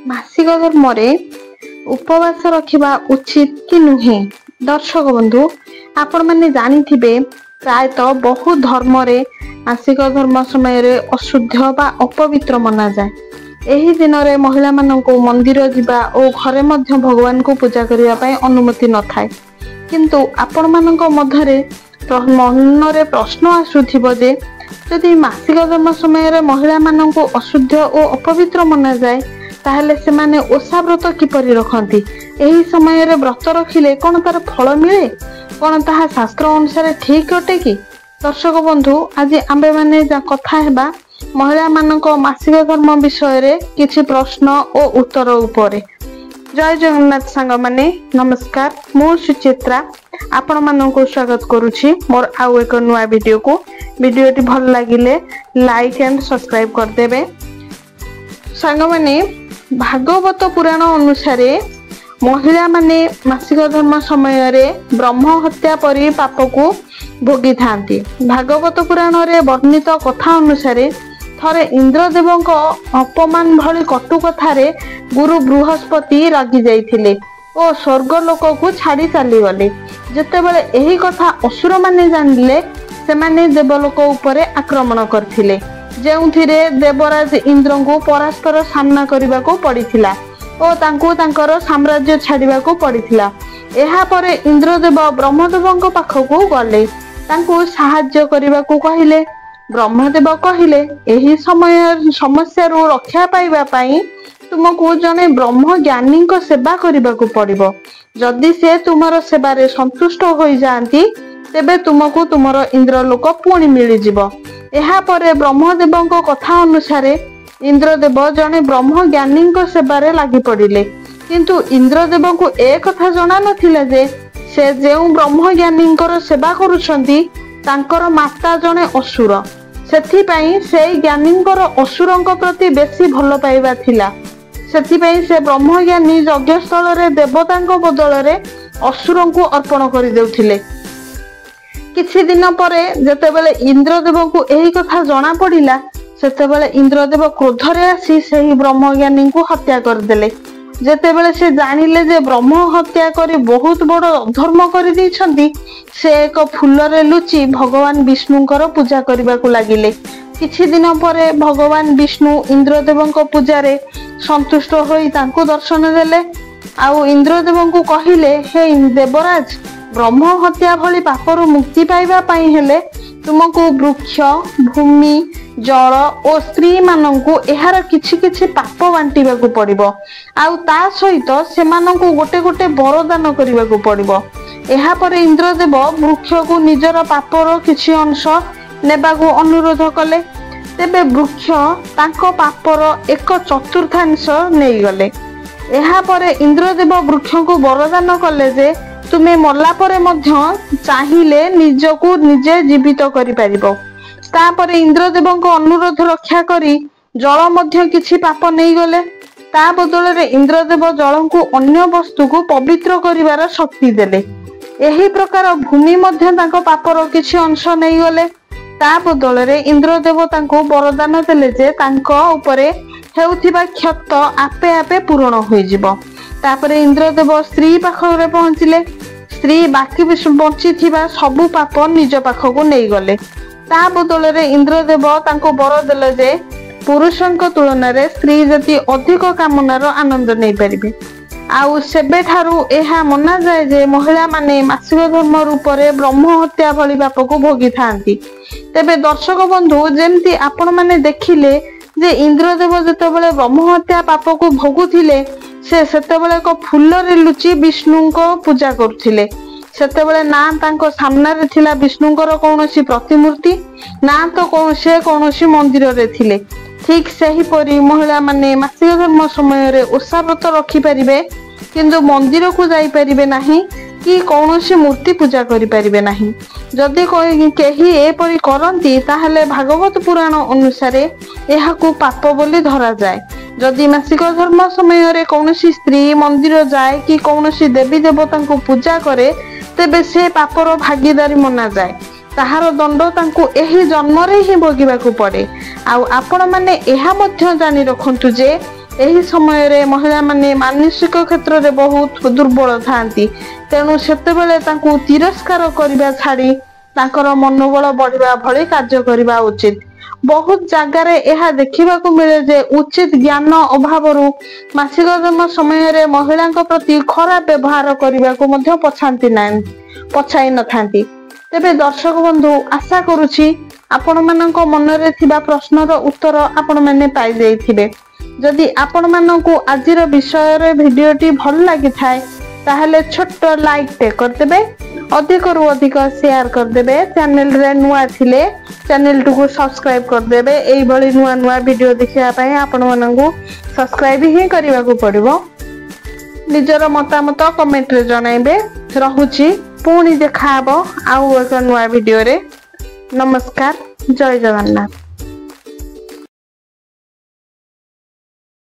मासिक धर्म उपवास रखा उचित कि नुहे। दर्शक बंधु आपण मैंने जानिथिबे प्रायतः बहु धर्म रे मासिक धर्म समय रे अशुद्ध बा अपवित्र मना जाए। एही दिन रे महिला माननको मंदिर जिबा और घरे मध्य भगवान को पूजा करिया पय अनुमति न थाए। किंतु आपण माननको मध्यरे मन रे प्रश्न आसुथिबो जे यदि मासिक धर्म समय रे महिला माननको अशुद्ध और अपवित्र मना जाए ताहले से माने ओषा व्रत किपरि रखती। एही समय रे व्रत रखिले कौन तार फल मिले, कौन ताहा शास्त्र अनुसार ठीक अटे कि? दर्शक बंधु आज आंबे माने कथा हेबा महिला माननको मासिक धर्म विषय रे किछि प्रश्न और उत्तर उपरे। जय जगन्नाथ सांग माने नमस्कार, मु सुचित्रा आपण माननको स्वागत करूछि मोर आउ एक नुआ वीडियो को। वीडियोटी भल लागिले लाइक एंड सब्सक्राइब कर देबे। सांग माने भागवत पुराण अनुसार महिला माने मासिक धर्म समय रे ब्रह्म हत्या परि पाप को भोगी थांती। भागवत पुराण रे वर्णित कथा अनुसार थरे इंद्रदेव अपमान भली कटु कथारे गुरु बृहस्पति रागी जाइथिले और स्वर्ग लोक को छाड़ी चली गले। जेतेबेले एही कथा असुर माने जानिले से माने देवलोक उपरे आक्रमण करथिले, जेउथिरे देवराज इंद्र को परस्पर सामना करने को पड़िथिला और तांको तांकर साम्राज्य छाड़िबा को पड़िथिला। एहा परे इंद्रदेव ब्रह्मदेव पाखकू गले, तांको साहाय्य करने को कहिले। ब्रह्मदेव कहिले एही समय समस्या रो रक्षा पाइबा पई तुमको जने ब्रह्म ज्ञानी को सेवा करने को पड़िबो। जदि से तुमर सेवारे संतुष्ट हो जाती तेबे तुमको तुमर इंद्रलोक पुणी मिल जिवो। एहा परे ब्रह्मदेव कथा अनुसार इंद्रदेव जने ब्रह्म ज्ञानी सेवारे लगी पड़िले, किंतु इंद्रदेव को ए कथा जना नथिला जे से जेउ ब्रह्म ज्ञानी सेवा करुछंती तांकर माता जने असुर। सेथिपई से ज्ञानींकर असुरंक प्रति बेसी भल पाइबा थिला। सेथिपई से ब्रह्म ज्ञानी यज्ञस्थल रे देवतांक बदल रे असुरंकु अर्पण करि देउथिले। किछि दिन परे जेतेबेले इंद्रदेव को एही कथा जना पड़िला सेतेबेले इंद्रदेव क्रोधरे आसी सेही ब्रह्म ज्ञानी को हत्या करदेले। जेतेबेले से जानिले जे ब्रह्म हत्या करी बहुत बड़ अधर्म करि दैछंती से एक फूल रे लुचि भगवान विष्णुंकर पूजा करबा को लागिले। किछि दिन परे भगवान विष्णु इंद्रदेवंक पूजा रे संतुष्ट होई तांको दर्शन देले आउ इंद्रदेव को कहिले, हे देवराज ब्रह्म हत्या भली पापर मुक्ति पाइबा पई हेले तुमको वृक्ष भूमि जल और स्त्री माननकु एहार किछि किछि पाप बांटिबा को पड़िबो आउ ता सहित सेमाननकु गोटे गोटे वरदान करिबा को पड़िबो। एहा परे इंद्रदेव वृक्ष को निजर पापर किछि अंश नेबा को अनुरोध कले। तेबे वृक्ष तांको पापर एक चतुर्थांश नेई गले। एहा परे इंद्रदेव वृक्ष को वरदान कले जे तुमे मरला परे मध्य चाहिले निजको निजे जीवित करि परिबो। तापरे इंद्रदेव अनुरोध रक्षा करी जल मध्य किछि पाप नहीं गले। ता बदल रे इंद्रदेव जल को अन्य वस्तु को पवित्र करिवार शक्ति देले। एही प्रकार भूमि मध्य तांको पापर किछि अंश नहीं गले। ता बदल रे इंद्रदेव तांको वरदान देले जे तांको उपरे हेउथिबा क्षत आपे आपे पूर्ण होई जिवो। तापरे इंद्रदेव स्त्री पाखरे पहुंचिले। स्त्री बाकी बंची थिबा सबु पाप निज पाखको नहीं गले। ता बदल रे इंद्रदेव तांको वर देले जे पुरुषंक तुलना रे स्त्री जति अधिक कामनार आनंद नहीं परिबे। आउ सेबे ठारू एहा मना जाए जे महिला माने मासिक धर्म रूप रे ब्रह्म हत्या भली पाप को भोगी थांती। तेबे दर्शक बंधु जेमती आपण माने देखिले जे इंद्रदेव जेतेबेले ब्रह्म हत्या पाप को भोगुथिले से सेतेबेले को फूल रे लुचि विष्णु को पूजा करथिले। सेतेबेले ना तांको सामना रे थिला विष्णुंकर कोनोसी प्रतिमूर्ति ना तो कोनोसी मंदिर रे थिले। ठीक सही परी महिला माने मासिक धर्म समय रे ओषा व्रत रखि परिबे किंतु मंदिर को जाई परिबे नाही कि कोनोसी मूर्ति पूजा करि परिबे नाही। जदि कोई केही ए परी करंती ताहले भागवत पुराण अनुसार एहाकू पाप बोली धरा जाए। जदि मासिक धर्म समय रे कोनोसी स्त्री मंदिर जाए कि कोनोसी देवी देवता को पूजा करे तेबे से पापर भागीदारी मना जाए। ताहार दंड तांको एही जन्म रे ही भोगिबा को पड़े। आउ आपण माने एहा मध्य जानि रखंतु जे ଏହି ସମୟରେ महिला माने मानसिक क्षेत्र में बहुत दुर्बल थांती तेणु सेतेबेले तांको तिरस्कार करिबा छाड़ी तांकर मनोबल बढ़िबा भली कार्य करिबा उचित। बहुत जगार यह देखा मिले जे उचित ज्ञान अभाव मासिक धर्म समय महिला प्रति खराब व्यवहार करने को पछाई न था। तेबे दर्शक बंधु आशा करुछि आपण मानक मनरे थिबा प्रश्नर उत्तर आपण माने पाई जाइथिबे। जदि आपण मानकु आजिर विषय रे भिडियोटी भल लागि थाए ताहले छोट लाइक टे करदेबे, अधिक रु अधिक शेयर करदेबे, चैनल रे नुआ थिले चैनल टू सब्सक्राइब करदेबे। एई भली नुआ नुआ वीडियो देखिया पई आपण मानकु सब्सक्राइब ही करबा को पड़िबो। निजर मतामत कमेंट रे जणाइबे। रहुछि पुणी देखाबो आउ एक नुआ वीडियो रे। नमस्कार, जय जगन्नाथ।